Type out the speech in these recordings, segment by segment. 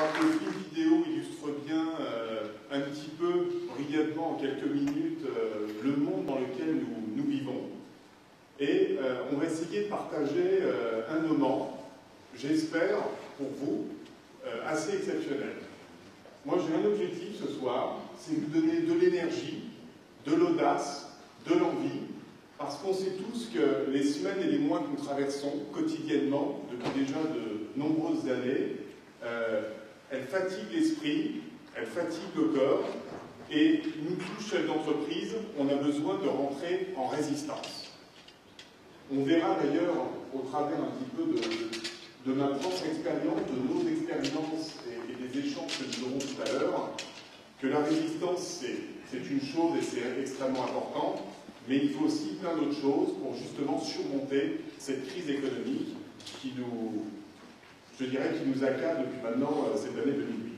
crois que le film vidéo illustre bien un petit peu, brièvement, en quelques minutes, le monde dans lequel nous vivons. Et on va essayer de partager un moment, j'espère, pour vous, assez exceptionnel. Moi, j'ai un objectif ce soir, c'est vous donner de l'énergie, de l'audace, de l'envie, parce qu'on sait tous que les semaines et les mois que nous traversons quotidiennement, depuis déjà de nombreuses années, elles fatiguent l'esprit, elles fatiguent le corps, et nous tous, chefs d'entreprise, on a besoin de rentrer en résistance. On verra d'ailleurs, au travers un petit peu de ma propre expérience, de nos expériences et des échanges que nous aurons tout à l'heure, que la résistance, c'est une chose et c'est extrêmement important, mais il faut aussi plein d'autres choses pour justement surmonter cette crise économique qui nous, je dirais, qui nous accable depuis maintenant cette année 2008.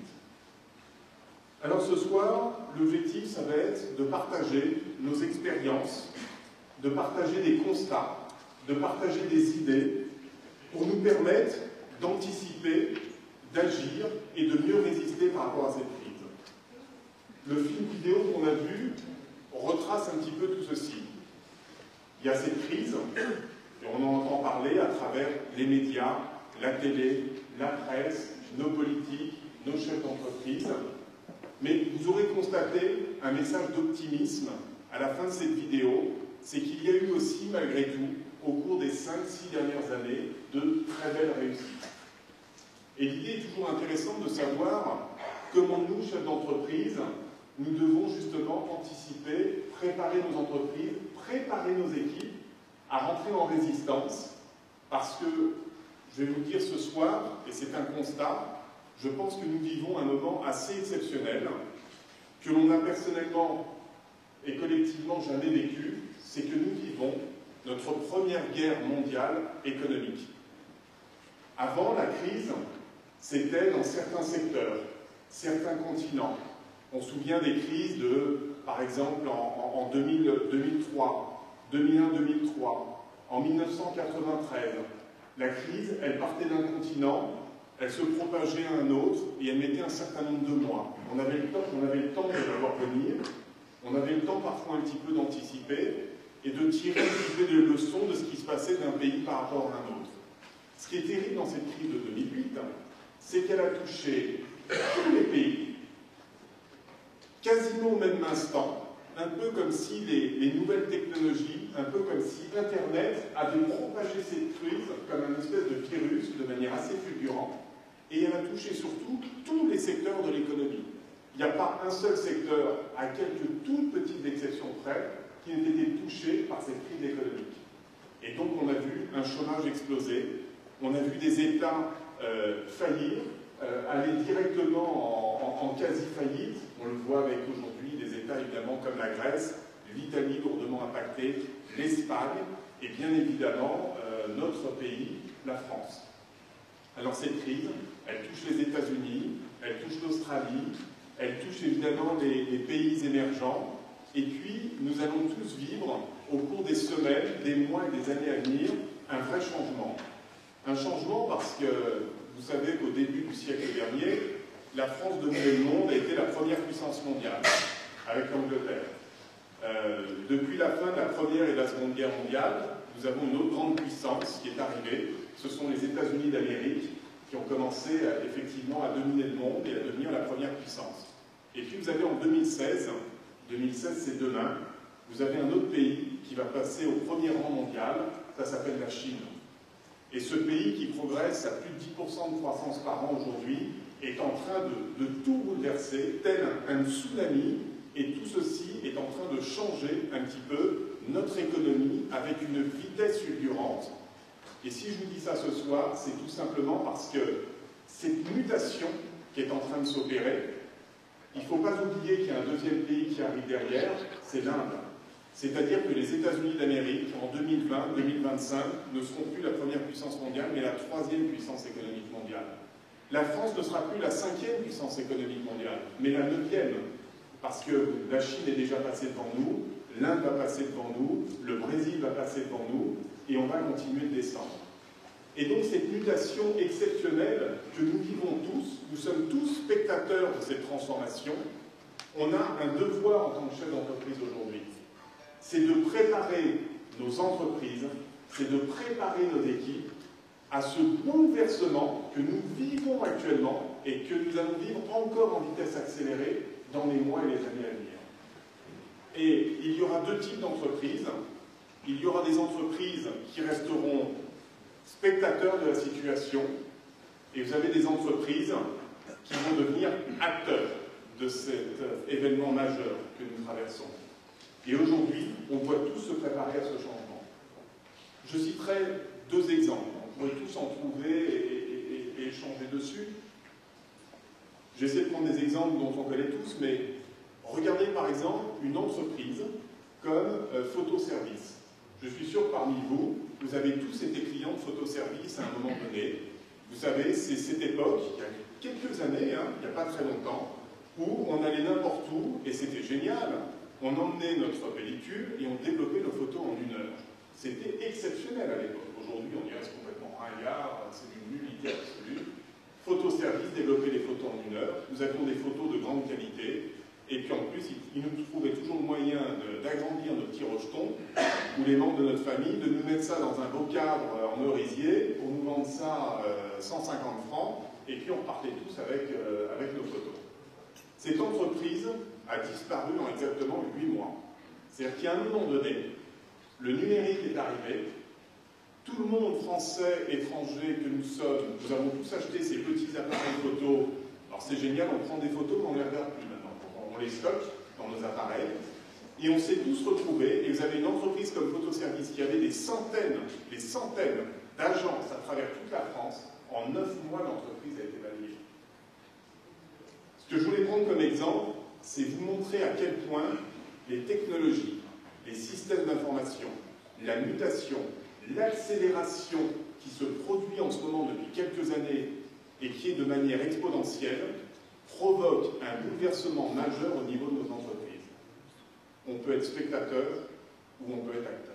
Alors ce soir, l'objectif, ça va être de partager nos expériences, de partager des constats, de partager des idées pour nous permettre d'anticiper, d'agir et de mieux résister par rapport à cette crise. Le film vidéo qu'on a vu retrace un petit peu tout ceci. Il y a cette crise, et on en entend parler à travers les médias, la télé, la presse, nos politiques, nos chefs d'entreprise. Mais vous aurez constaté un message d'optimisme à la fin de cette vidéo, c'est qu'il y a eu aussi, malgré tout, au cours des 5-6 dernières années, de très belles réussites. Et l'idée est toujours intéressante de savoir comment nous, chefs d'entreprise, nous devons justement anticiper, préparer nos entreprises, préparer nos équipes à rentrer en résistance, parce que, je vais vous le dire ce soir, et c'est un constat, je pense que nous vivons un moment assez exceptionnel, que l'on a personnellement et collectivement jamais vécu, c'est que nous vivons notre première guerre mondiale économique. Avant la crise, c'était dans certains secteurs, certains continents. On se souvient des crises par exemple, en 2003, 2001-2003, en 1993. La crise, elle partait d'un continent, elle se propageait à un autre et elle mettait un certain nombre de mois. On avait le temps de la voir venir, on avait le temps parfois un petit peu d'anticiper et de tirer un petit peu des leçons de ce qui se passait d'un pays par rapport à un autre. Ce qui est terrible dans cette crise de 2008, c'est qu'elle a touché tous les pays, quasiment au même instant, un peu comme si les nouvelles technologies, un peu comme si Internet avait propagé cette crise comme un espèce de virus de manière assez fulgurante, et elle a touché surtout tous les secteurs de l'économie. Il n'y a pas un seul secteur, à quelques toutes petites exceptions près, qui n'ait été touché par cette crise économique. Et donc on a vu un chômage exploser, on a vu des États faillir, aller directement en quasi-faillite. On le voit avec aujourd'hui des États évidemment comme la Grèce, l'Italie lourdement impactée, l'Espagne et bien évidemment notre pays, la France. Alors cette crise, elle touche les États-Unis, elle touche l'Australie, elle touche évidemment les pays émergents, et puis nous allons tous vivre au cours des semaines, des mois et des années à venir un vrai changement. Un changement parce que vous savez qu'au début du siècle dernier, la France dominait le monde et était la première puissance mondiale, avec l'Angleterre. Depuis la fin de la Première et de la Seconde Guerre mondiale, nous avons une autre grande puissance qui est arrivée. Ce sont les États-Unis d'Amérique qui ont commencé effectivement à dominer le monde et à devenir la première puissance. Et puis vous avez en 2016 c'est demain, vous avez un autre pays qui va passer au premier rang mondial, ça s'appelle la Chine. Et ce pays qui progresse à plus de 10% de croissance par an aujourd'hui est en train de tout bouleverser, tel un tsunami, et tout ceci est en train de changer un petit peu notre économie avec une vitesse fulgurante. Et si je vous dis ça ce soir, c'est tout simplement parce que cette mutation qui est en train de s'opérer, il ne faut pas oublier qu'il y a un deuxième pays qui arrive derrière, c'est l'Inde. C'est-à-dire que les États-Unis d'Amérique, en 2020-2025, ne seront plus la première puissance mondiale, mais la troisième puissance économique mondiale. La France ne sera plus la cinquième puissance économique mondiale, mais la neuvième, parce que la Chine est déjà passée devant nous, l'Inde va passer devant nous, le Brésil va passer devant nous, et on va continuer de descendre. Et donc cette mutation exceptionnelle que nous vivons tous, nous sommes tous spectateurs de cette transformation, on a un devoir en tant que chef d'entreprise aujourd'hui. C'est de préparer nos entreprises, c'est de préparer nos équipes à ce bouleversement que nous vivons actuellement et que nous allons vivre encore en vitesse accélérée dans les mois et les années à venir. Et il y aura deux types d'entreprises. Il y aura des entreprises qui resteront spectateurs de la situation, et vous avez des entreprises qui vont devenir acteurs de cet événement majeur que nous traversons. Et aujourd'hui, on doit tous se préparer à ce changement. Je citerai deux exemples. On pourrait tous en trouver et échanger dessus. J'essaie de prendre des exemples dont on connaît tous, mais regardez par exemple une entreprise comme Photoservice. Je suis sûr que parmi vous, vous avez tous été clients de Photoservice à un moment donné. Vous savez, c'est cette époque, il y a quelques années, hein, il n'y a pas très longtemps, où on allait n'importe où, et c'était génial. On emmenait notre pellicule et on développait nos photos en 1 heure. C'était exceptionnel à l'époque. Aujourd'hui, on dirait que c'est complètement ringard, c'est d'une nullité absolue. Photoservice, développer les photos en 1 heure. Nous avions des photos de grande qualité. Et puis en plus, il nous trouvait toujours le moyen d'agrandir nos petits rejetons, ou les membres de notre famille, de nous mettre ça dans un beau cadre en merisier, pour nous vendre ça 150 francs, et puis on repartait tous avec nos photos. Cette entreprise a disparu en exactement 8 mois. C'est-à-dire qu'à un moment donné, le numérique est arrivé, tout le monde, français, étranger que nous sommes, nous avons tous acheté ces petits appareils photo. Alors c'est génial, on prend des photos, mais on ne les regarde plus maintenant. On les stocke dans nos appareils, et on s'est tous retrouvés, et vous avez une entreprise comme Photoservice qui avait des centaines d'agences à travers toute la France. En 9 mois, l'entreprise a été balayée. Ce que je voulais prendre comme exemple, c'est vous montrer à quel point les technologies, les systèmes d'information, la mutation, l'accélération qui se produit en ce moment depuis quelques années et qui est de manière exponentielle, provoque un bouleversement majeur au niveau de nos entreprises. On peut être spectateur ou on peut être acteur.